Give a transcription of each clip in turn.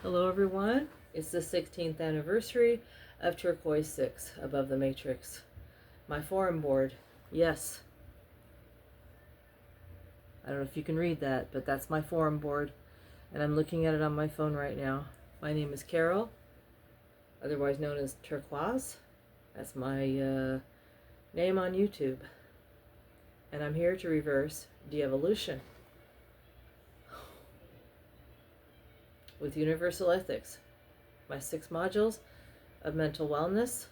Hello everyone, it's the 16th anniversary of Turquoise 6 above the matrix. My forum board, yes. I don't know if you can read that, but that's my forum board, and I'm looking at it on my phone right now. My name is Carol, otherwise known as Turquoise. That's my name on YouTube. And I'm here to reverse de-evolution with universal ethics. My 6 modules of mental wellness,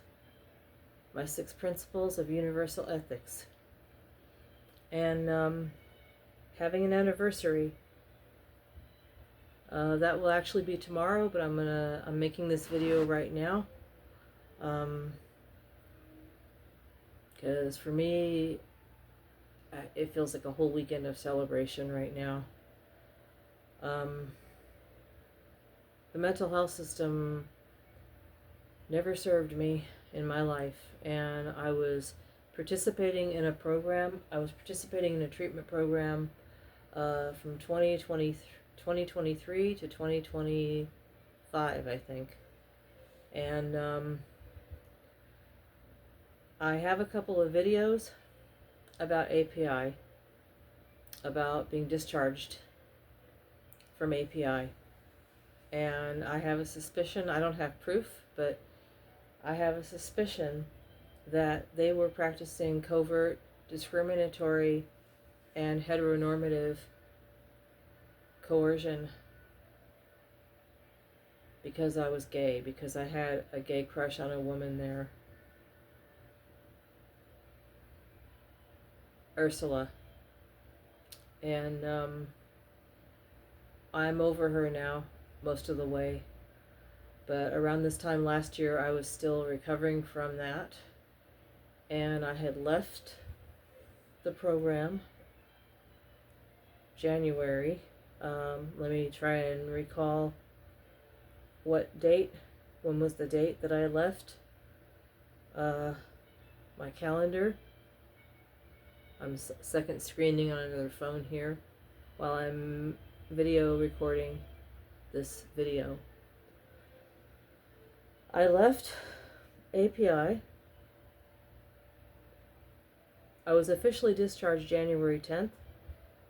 my 6 principles of universal ethics, and having an anniversary. That will actually be tomorrow, but I'm making this video right now, because for me, it feels like a whole weekend of celebration right now. The mental health system never served me in my life, and I was participating in a program. I was participating in a treatment program from 2023 to 2025, I think. And I have a couple of videos about API, about being discharged from API. And I have a suspicion, I don't have proof, but I have a suspicion that they were practicing covert, discriminatory, and heteronormative coercion because I was gay, because I had a gay crush on a woman there. Ursula. And I'm over her now, most of the way. But around this time last year, I was still recovering from that. And I had left the program January. Let me try and recall what date. When was the date that I left? My calendar. I'm second screening on another phone here while I'm video recording this video. I left API. I was officially discharged January 10th,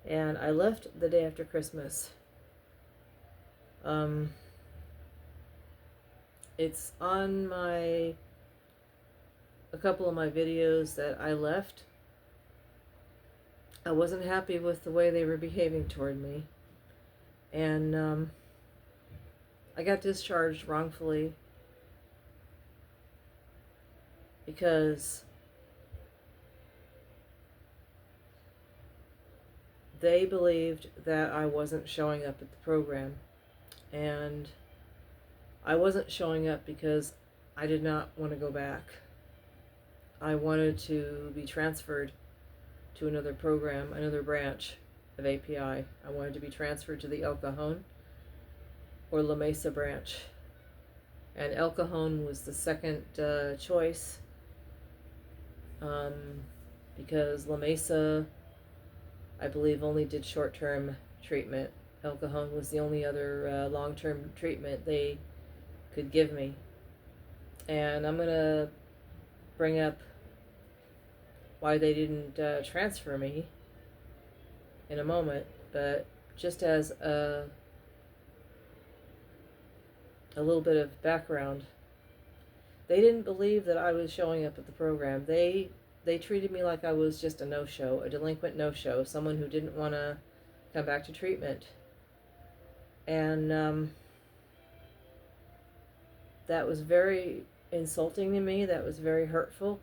and I left the day after Christmas. It's on a couple of my videos that I left. I wasn't happy with the way they were behaving toward me, and I got discharged wrongfully because they believed that I wasn't showing up at the program, and I wasn't showing up because I did not want to go back. I wanted to be transferred to another program, another branch of API. I wanted to be transferred to the El Cajon or La Mesa branch. And El Cajon was the second choice because La Mesa, I believe, only did short-term treatment. El Cajon was the only other long-term treatment they could give me. And I'm going to bring up why they didn't transfer me in a moment, but just as a little bit of background, they didn't believe that I was showing up at the program. They treated me like I was just a no-show, a delinquent no-show, someone who didn't want to come back to treatment. And that was very insulting to me. That was very hurtful.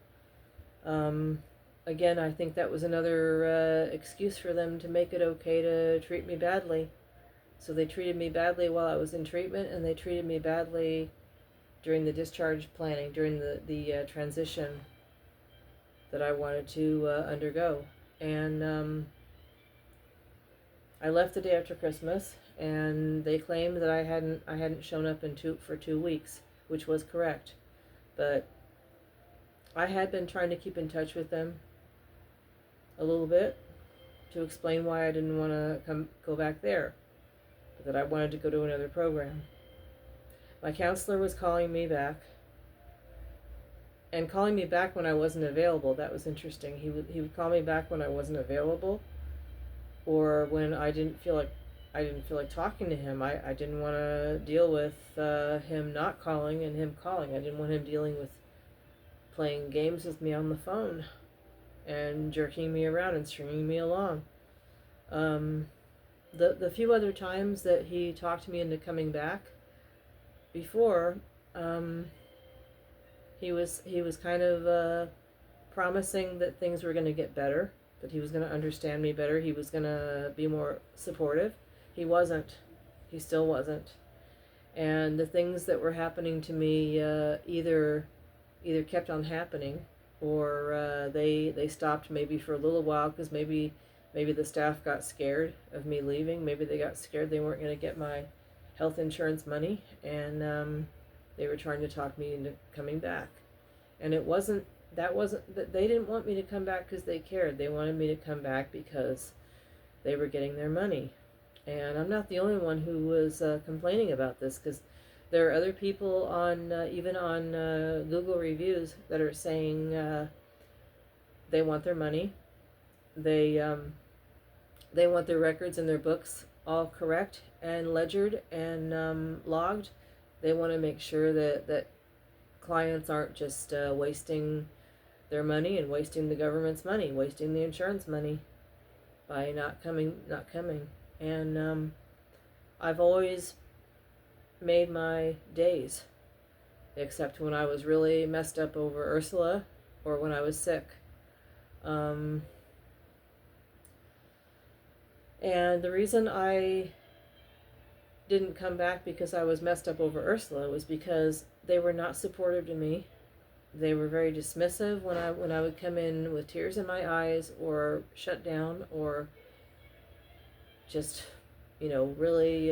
Again, I think that was another excuse for them to make it okay to treat me badly. So they treated me badly while I was in treatment, and they treated me badly during the discharge planning, during the transition that I wanted to undergo. And I left the day after Christmas, and they claimed that I hadn't shown up for 2 weeks, which was correct. But I had been trying to keep in touch with them a little bit to explain why I didn't want to go back there, but that I wanted to go to another program. My counselor was calling me back, and calling me back when I wasn't available. That was interesting. He would call me back when I wasn't available, or when I didn't feel like talking to him. I didn't want to deal with him not calling and him calling. I didn't want him dealing with playing games with me on the phone and jerking me around and stringing me along. The few other times that he talked me into coming back before, he was kind of promising that things were going to get better, that he was going to understand me better, he was going to be more supportive. He wasn't. He still wasn't. And the things that were happening to me either kept on happening, or they stopped maybe for a little while, because maybe the staff got scared of me leaving. Maybe they got scared they weren't going to get my health insurance money, and they were trying to talk me into coming back. And it wasn't that they didn't want me to come back because they cared. They wanted me to come back because they were getting their money. And I'm not the only one who was complaining about this, because there are other people on even on Google reviews that are saying they want their money. They want their records and their books all correct and ledgered and logged. They want to make sure that clients aren't just wasting their money and wasting the government's money, wasting the insurance money by not coming. And I've always made my days, except when I was really messed up over Ursula or when I was sick. And the reason I didn't come back because I was messed up over Ursula was because they were not supportive to me. They were very dismissive when I would come in with tears in my eyes, or shut down, or just, really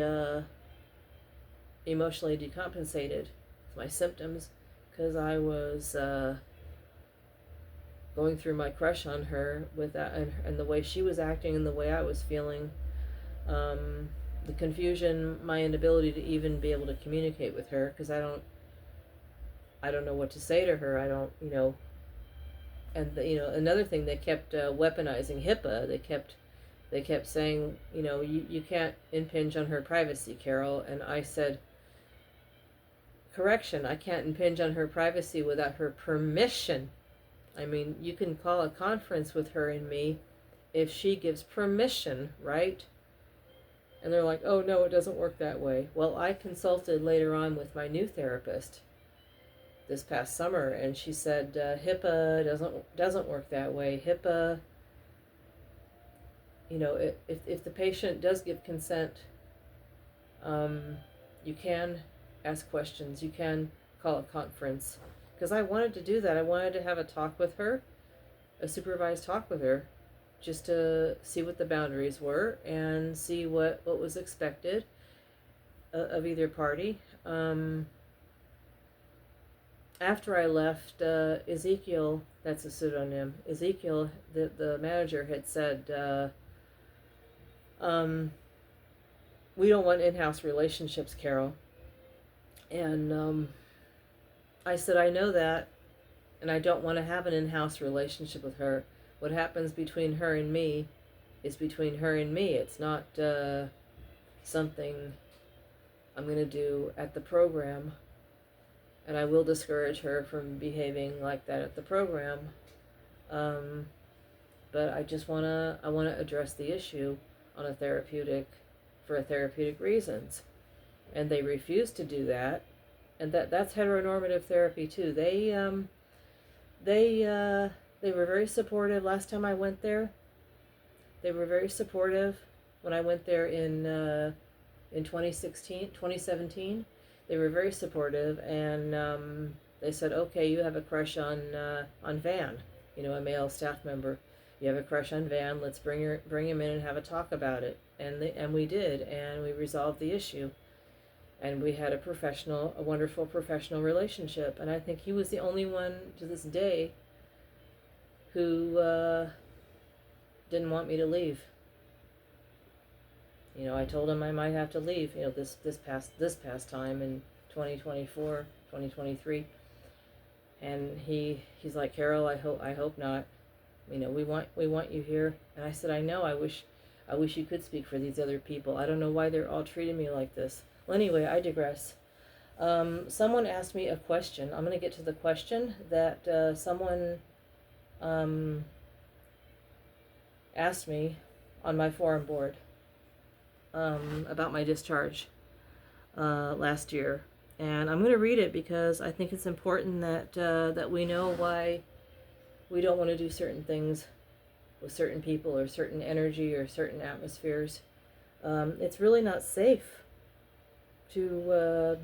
emotionally decompensated with my symptoms, because I was going through my crush on her with that, and the way she was acting and the way I was feeling, the confusion, my inability to even be able to communicate with her, because I don't know what to say to her. I don't, and another thing, they kept weaponizing HIPAA. They kept saying, you can't impinge on her privacy, Carol. And I said, correction, I can't impinge on her privacy without her permission. I mean, you can call a conference with her and me if she gives permission, right? And they're like, oh no, it doesn't work that way. Well, I consulted later on with my new therapist this past summer, and she said HIPAA doesn't work that way. HIPAA, if the patient does give consent, you can ask questions. You can call a conference. Because I wanted to do that. I wanted to have a talk with her, a supervised talk with her, just to see what the boundaries were and see what was expected of either party. After I left, Ezekiel, that's a pseudonym, Ezekiel, the manager, had said, we don't want in-house relationships, Carol. And I said, I know that, and I don't want to have an in-house relationship with her. What happens between her and me is between her and me. It's not something I'm going to do at the program. And I will discourage her from behaving like that at the program. But I just want to address the issue for therapeutic reasons. And they refuse to do that. And that's heteronormative therapy too. They were very supportive last time I went there. They were very supportive when I went there in 2017. They were very supportive, and they said, okay, you have a crush on Van, a male staff member. You have a crush on Van, let's bring him in and have a talk about it. And we did, and we resolved the issue. And we had a wonderful professional relationship. And I think he was the only one to this day who didn't want me to leave. I told him I might have to leave, this past time, and 2024, 2023. And he's like, Carol, I hope not. You know, we want you here. And I said, I know. I wish you could speak for these other people. I don't know why they're all treating me like this. Well, anyway, I digress. Someone asked me a question. I'm going to get to the question that someone asked me on my forum board about my discharge last year. And I'm going to read it because I think it's important that we know why we don't want to do certain things with certain people or certain energy or certain atmospheres. It's really not safe to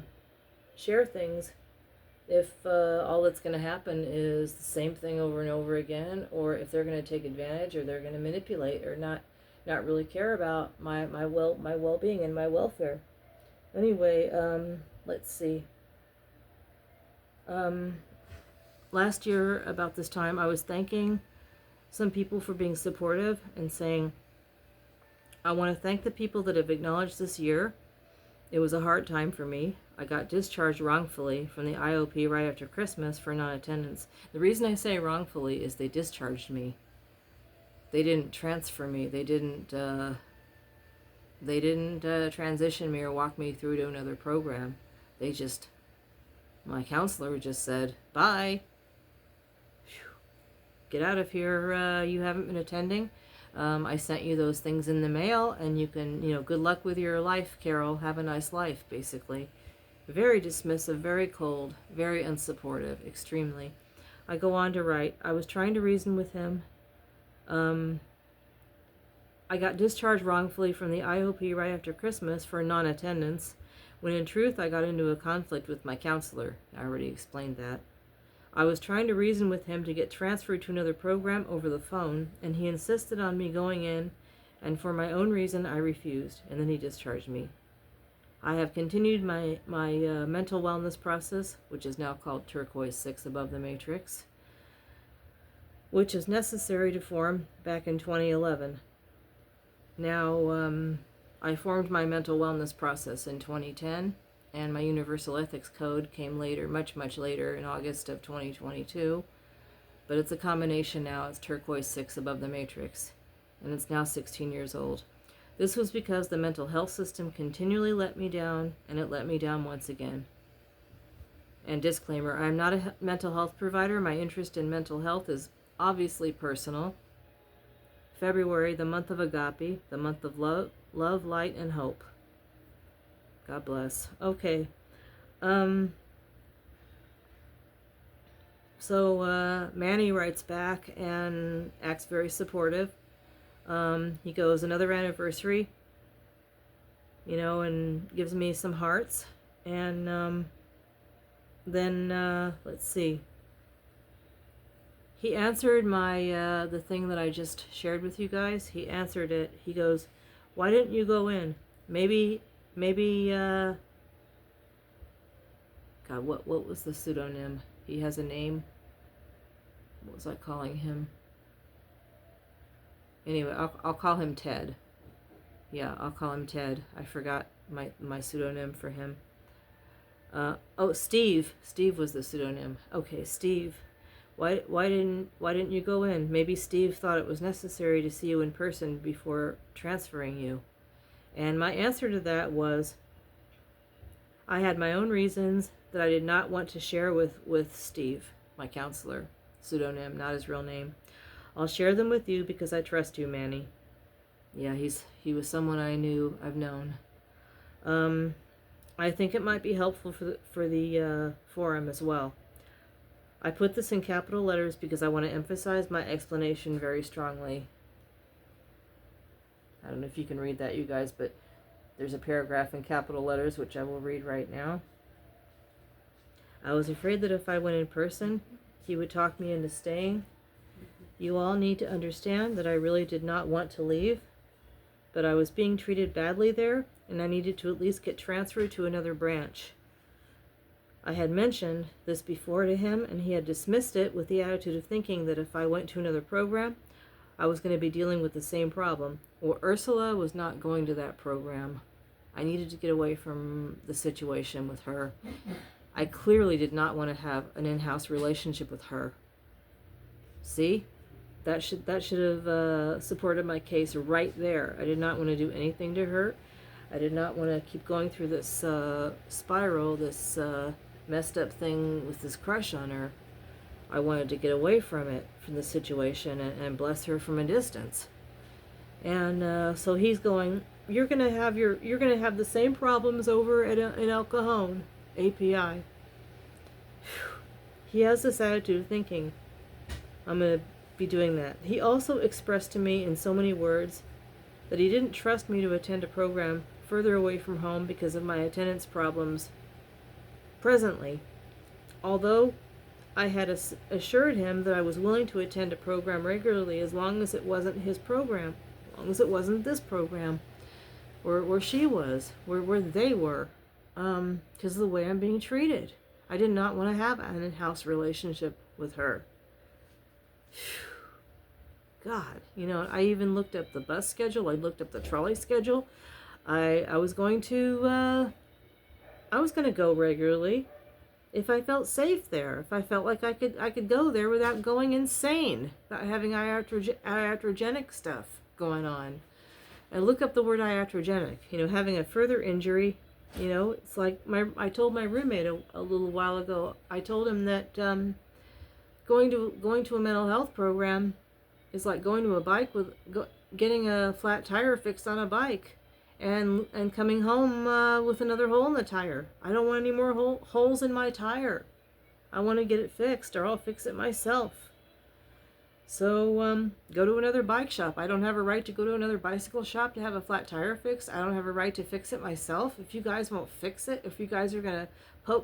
share things if all that's going to happen is the same thing over and over again, or if they're going to take advantage or they're going to manipulate or not really care about my well-being and my welfare. Anyway, let's see. Last year about this time, I was thanking some people for being supportive and saying, I want to thank the people that have acknowledged this year. It was a hard time for me. I got discharged wrongfully from the IOP right after Christmas for non-attendance. The reason I say wrongfully is they discharged me. They didn't transfer me. They didn't transition me or walk me through to another program. My counselor just said, bye. Get out of here. You haven't been attending. I sent you those things in the mail, and you can, good luck with your life, Carol. Have a nice life, basically. Very dismissive, very cold, very unsupportive, extremely. I go on to write, I was trying to reason with him. I got discharged wrongfully from the IOP right after Christmas for non-attendance, when in truth I got into a conflict with my counselor. I already explained that. I was trying to reason with him to get transferred to another program over the phone, and he insisted on me going in, and for my own reason I refused, and then he discharged me. I have continued my mental wellness process, which is now called Turquoise 6 above the matrix, which is necessary to form back in 2011. Now, I formed my mental wellness process in 2010, and my Universal Ethics Code came later, much later, in August of 2022. But it's a combination now. It's Turquoise 6 above the matrix, and it's now 16 years old. This was because the mental health system continually let me down, and it let me down once again. And disclaimer, I'm not a mental health provider. My interest in mental health is obviously personal. February, the month of agape, the month of love, light, and hope. God bless. Okay. So Manny writes back and acts very supportive. He goes, another anniversary, and gives me some hearts. And then let's see. He answered my the thing that I just shared with you guys. He answered it. He goes, why didn't you go in? Maybe God, what was the pseudonym? He has a name. What was I calling him? Anyway, I'll call him Ted. Yeah, I'll call him Ted. I forgot my pseudonym for him. Steve. Steve was the pseudonym. Okay, Steve. Why didn't you go in? Maybe Steve thought it was necessary to see you in person before transferring you. And my answer to that was, I had my own reasons that I did not want to share with Steve, my counselor. Pseudonym, not his real name. I'll share them with you because I trust you, Manny. Yeah, he was someone I've known. I think it might be helpful for the forum as well. I put this in capital letters because I want to emphasize my explanation very strongly. I don't know if you can read that, you guys, but there's a paragraph in capital letters, which I will read right now. I was afraid that if I went in person, he would talk me into staying. You all need to understand that I really did not want to leave, but I was being treated badly there, and I needed to at least get transferred to another branch. I had mentioned this before to him, and he had dismissed it with the attitude of thinking that if I went to another program, I was going to be dealing with the same problem. Well, Ursula was not going to that program. I needed to get away from the situation with her. I clearly did not want to have an in-house relationship with her. See? That should have supported my case right there. I did not want to do anything to her. I did not want to keep going through this spiral, this messed up thing with this crush on her. I wanted to get away from it, from the situation, and bless her from a distance. And so he's going, you're gonna have the same problems over at in El Cajon, API. He has this attitude of thinking, I'm gonna be doing that. He also expressed to me in so many words that he didn't trust me to attend a program further away from home because of my attendance problems presently. Although I had assured him that I was willing to attend a program regularly as long as it wasn't his program, as long as it wasn't this program, where she was, where they were, because of the way I'm being treated. I did not want to have an in-house relationship with her. God, I even looked up the bus schedule. I looked up the trolley schedule. I was going to go regularly if I felt safe there. If I felt like I could go there without going insane, without having iatrogenic stuff going on. And look up the word iatrogenic. Having a further injury. It's like I told my roommate a little while ago. I told him that going to a mental health program is like going to a bike getting a flat tire fixed on a bike, and coming home with another hole in the tire. I don't want any more holes in my tire. I want to get it fixed, or I'll fix it myself. So go to another bike shop. I don't have a right to go to another bicycle shop to have a flat tire fixed. I don't have a right to fix it myself. If you guys won't fix it, if you guys are gonna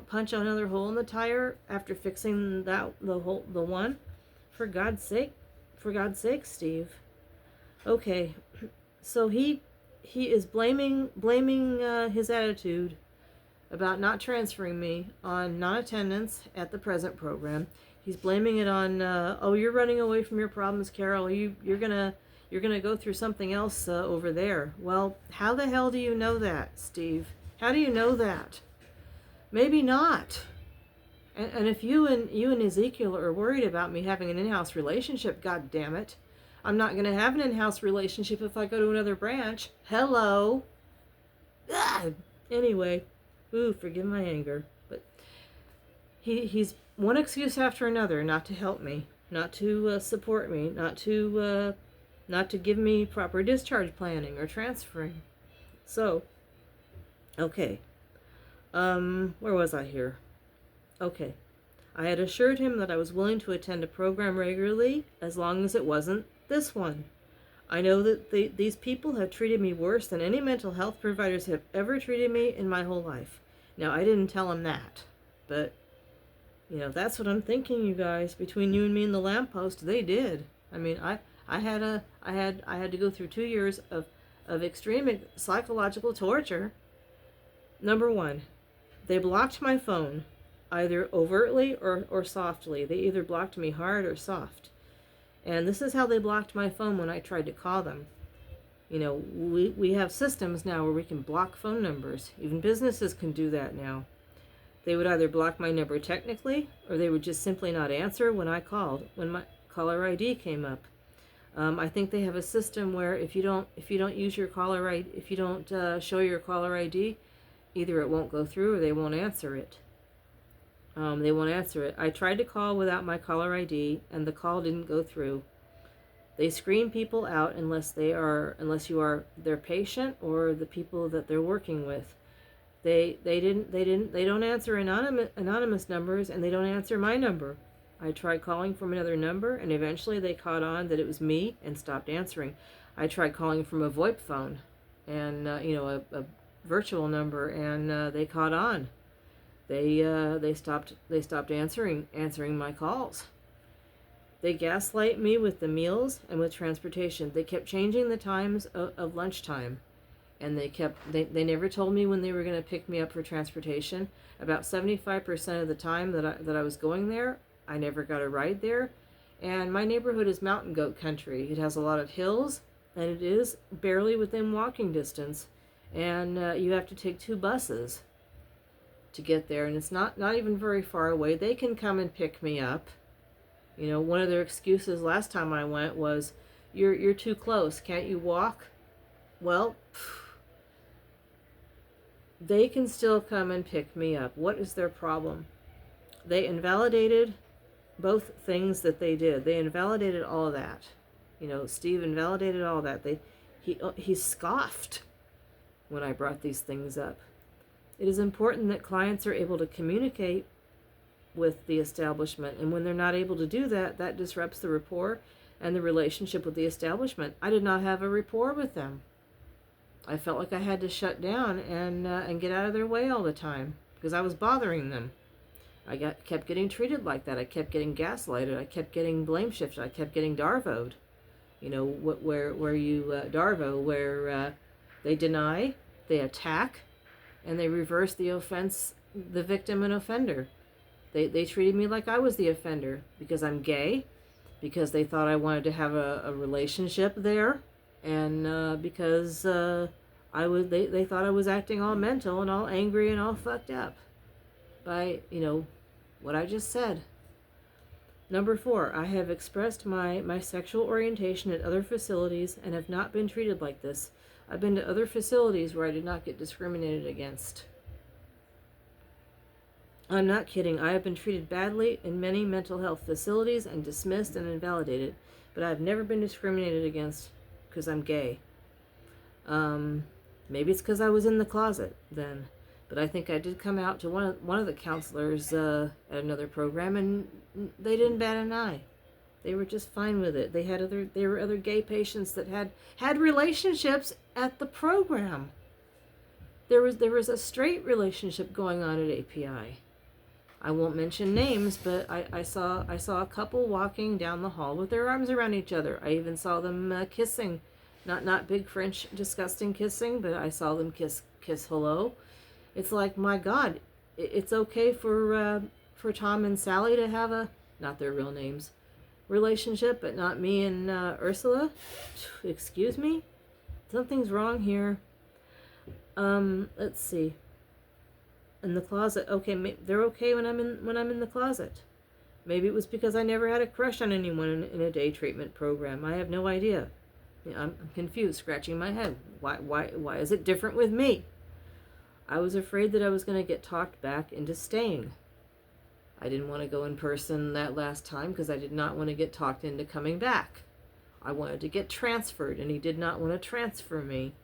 punch another hole in the tire after fixing the one, for God's sake, Steve. Okay, so he is blaming his attitude about not transferring me on non-attendance at the present program. He's blaming it on, oh, you're running away from your problems, Carol. You're gonna go through something else over there. Well, how the hell do you know that, Steve? How do you know that? Maybe not. And if you and Ezekiel are worried about me having an in-house relationship, God damn it, I'm not gonna have an in-house relationship if I go to another branch. Hello. Anyway, forgive my anger, but he's one excuse after another not to help me, not to support me, not to give me proper discharge planning or transferring. So, okay, where was I here? Okay, I had assured him that I was willing to attend a program regularly as long as it wasn't this one. I know that these people have treated me worse than any mental health providers have ever treated me in my whole life. Now, I didn't tell him that, but that's what I'm thinking, you guys. Between you and me and the lamppost, they did. I mean, I had to go through 2 years of extreme psychological torture. Number one, they blocked my phone, either overtly or softly. They either blocked me hard or soft. And this is how they blocked my phone when I tried to call them. We have systems now where we can block phone numbers. Even businesses can do that now. They would either block my number technically, or they would just simply not answer when I called, when my caller ID came up. I think they have a system where if you don't use your caller ID, if you don't show your caller ID, either it won't go through or they won't answer it. They won't answer it. I tried to call without my caller ID, and the call didn't go through. They screen people out unless you are their patient or the people that they're working with. They don't answer anonymous numbers, and they don't answer my number. I tried calling from another number, and eventually they caught on that it was me and stopped answering. I tried calling from a VoIP phone, and a virtual number, and they caught on. They stopped answering my calls. They gaslight me with the meals and with transportation. They kept changing the times of lunchtime. And they never told me when they were going to pick me up for transportation. About 75% of the time that I was going there, I never got a ride there. And my neighborhood is mountain goat country. It has a lot of hills, and it is barely within walking distance. and you have to take 2 buses to get there, and it's not even very far away. They can come and pick me up. You know, one of their excuses last time I went was, you're too close, can't you walk? Well, they can still come and pick me up. What is their problem? They invalidated both things that they did. They invalidated all of that. You know, Steve invalidated all that. He scoffed when I brought these things up. It is important that clients are able to communicate with the establishment, and when they're not able to do that, that disrupts the rapport and the relationship with the establishment. I did not have a rapport with them. I felt like I had to shut down and get out of their way all the time because I was bothering them. I kept getting treated like that. I kept getting gaslighted. I kept getting blame shifted. I kept getting darvoed. You know, where you darvo, where they deny, they attack, and they reverse the offense, the victim and offender. They treated me like I was the offender because I'm gay, because they thought I wanted to have a relationship there, and because they thought I was acting all mental and all angry and all fucked up by, you know, what I just said. Number 4, I have expressed my sexual orientation at other facilities and have not been treated like this. I've been to other facilities where I did not get discriminated against. I'm not kidding. I have been treated badly in many mental health facilities and dismissed and invalidated, but I've never been discriminated against because I'm gay. Maybe it's because I was in the closet then, but I think I did come out to one of the counselors at another program, and they didn't bat an eye. They were just fine with it. There were other gay patients that had relationships at the program. There was a straight relationship going on at API. I won't mention names, but I saw a couple walking down the hall with their arms around each other. I even saw them kissing, not big French disgusting kissing, but I saw them kiss hello. It's like, my God, it's okay for Tom and Sally to have a, not their real names, relationship, but not me and Ursula. Excuse me, something's wrong here. Let's see. In the closet, okay, they're okay when I'm in the closet. Maybe it was because I never had a crush on anyone in a day treatment program. I have no idea. I'm confused, scratching my head. Why is it different with me? I was afraid that I was going to get talked back into staying. I didn't want to go in person that last time because I did not want to get talked into coming back. I wanted to get transferred, and he did not want to transfer me.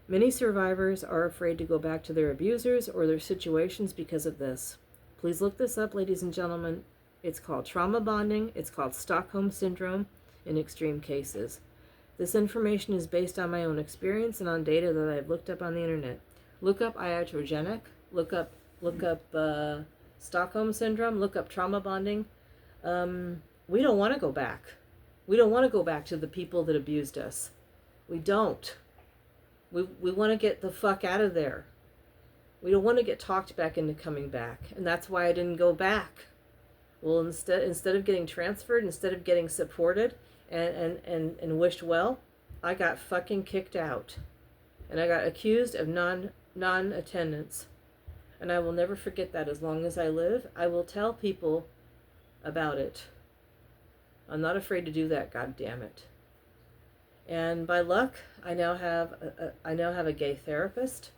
Many survivors are afraid to go back to their abusers or their situations because of this. Please look this up, ladies and gentlemen. It's called trauma bonding. It's called Stockholm Syndrome in extreme cases. This information is based on my own experience and on data that I've looked up on the internet. Look up iatrogenic. Look up Stockholm Syndrome. Look up trauma bonding. We don't want to go back. We don't want to go back to the people that abused us. We don't. We want to get the fuck out of there. We don't want to get talked back into coming back. And that's why I didn't go back. Well, instead of getting transferred, instead of getting supported and wished well, I got fucking kicked out. And I got accused of non-attendance. And I will never forget that as long as I live. I will tell people about it. I'm not afraid to do that, God damn it. And by luck, I now have a gay therapist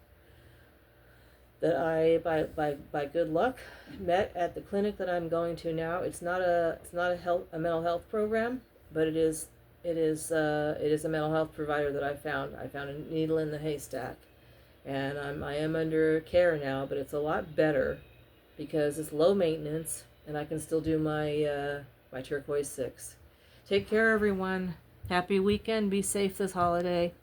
that I, by good luck, met at the clinic that I'm going to now. It's not a mental health program, but it is a mental health provider that I found. I found a needle in the haystack, and I am under care now, but it's a lot better because it's low maintenance, and I can still do my turquoise 6. Take care, everyone. Happy weekend. Be safe this holiday.